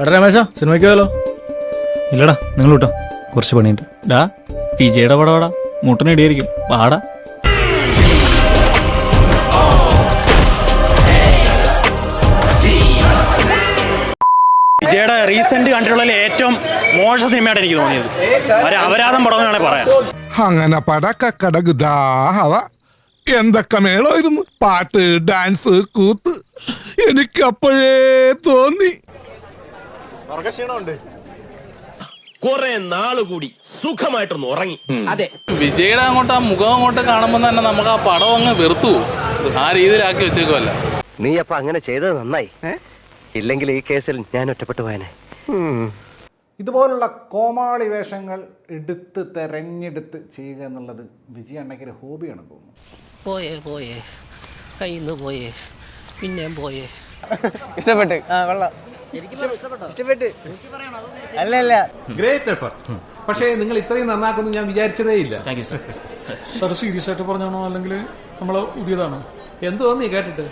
എടാ രമേശ സിനിമയ്ക്ക് പോയാലോ? ഇല്ലടാ നിങ്ങൾ വിട്ടോ, കുറച്ച് പണിയുണ്ട്. ഡാ വിജയുടെ പടവാടാ, മുട്ടനടിയായിരിക്കും, പാടാ. വിജയുടെ റീസെന്റ് കണ്ടിട്ടുള്ള ഏറ്റവും മോശം സിനിമയായിട്ട് എനിക്ക് തോന്നിയത് ഒരു അപരാധം പടം എന്നാണ് പറയാം. അങ്ങനെ പടക്കടകുദാഹവ എന്തൊക്കെ മേളമായിരുന്നു, പാട്ട്, ഡാൻസ്, കൂത്ത്. എനിക്ക് അപ്പോഴേ തോന്നി കുറെ നാള് കൂടി സുഖമായിട്ടൊന്ന് ഉറങ്ങി. അതെ, വിജയുടെ അങ്ങോട്ട് ആ മുഖം അങ്ങോട്ട് കാണുമ്പോൾ തന്നെ നമുക്ക് ആ പടം അങ്ങ് വെറുത്തു ആ രീതിയിലാക്കി വെച്ചേക്കുമല്ല. നീ അപ്പൊ അങ്ങനെ ചെയ്തത് നന്നായി, ഇല്ലെങ്കിൽ ഈ കേസിൽ ഞാൻ ഒറ്റപ്പെട്ടു പോയനെ. ഇതുപോലുള്ള കോമാളി വേഷങ്ങൾ എടുത്ത് തെരഞ്ഞെടുത്ത് ചെയ്യുക എന്നുള്ളത് വിജയ അണ്ണയ്ക്കൊരു ഹോബിയാണെന്ന് തോന്നുന്നു. പോയേ കയ്യിൽ നിന്ന് പോയേ പിന്നെയും പോയേ. ഇഷ്ടപ്പെട്ട് ഇഷ്ടപ്പെട്ട് അല്ല ഗ്രേറ്റ് എഫർട്ട്. പക്ഷേ നിങ്ങൾ ഇത്രയും നന്നാക്കുന്നു ഞാൻ വിചാരിച്ചതേ ഇല്ല. സാർ സീരിയസ് ആയിട്ട് പറഞ്ഞാണോ അല്ലെങ്കിൽ നമ്മളെ പുതിയതാണോ? എന്തോ നീ കേട്ടിട്ട്